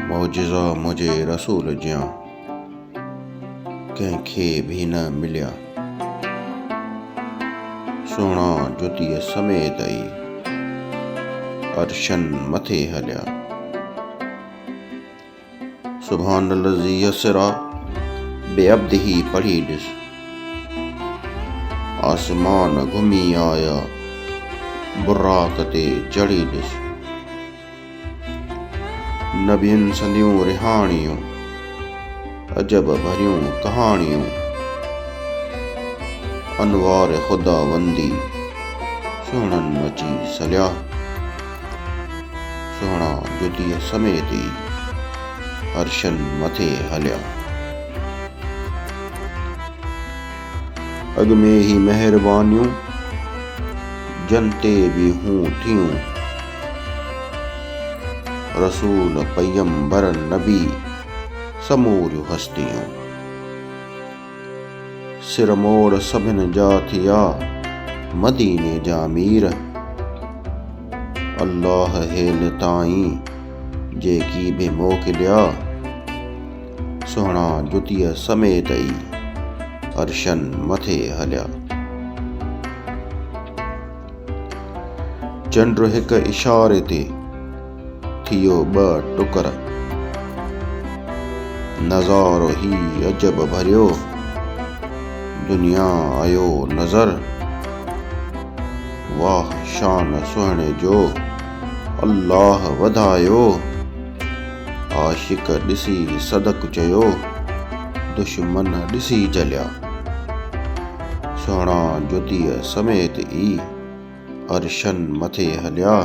मौजिज़ा मुझे रसूल जियां कंहिंखे भी न मिलिया। सोना जुतीअ समेत आई अर्शन मथे हलिया। सुभानल्लज़ी यसरा बेअब्दिही पढ़ी ॾिस, आसमान घुमी आया बुर्राक ते चढ़ी ॾिस। नबियुनि संदियूं रिहाणियूं अजब भरियूं कहाणियूं, अनवार खुदावंदी सुहिणनि मची सलिया। सुहिणा जुतीअ समेत ई अर्शन मथे हलिया। अॻ में ही महिरबानियूं जन ते बि हूं थियूं, रसूल पैगंबर नबी समूरियूं हस्तियूं। सिर मोड़ सभिनि जा थिया मदीने जा मीर, अल्लाह हेल ताईं जेकी बि मोकिलिया। सुहिणा जुतीअ समेत ई अर्शन मथे हलिया। चंड हिक इशारे ते थियो ॿ टुकर, नज़ारो ही अजब भरियो दुनिया आयो नज़र। वाह शान सुहिणे जो अल्लाह वधायो, आशिक ॾिसी सदक चयो दुश्मन ॾिसी जलिया। सुहिणा जुतीअ समेत ई अर्शन मथे हलिया।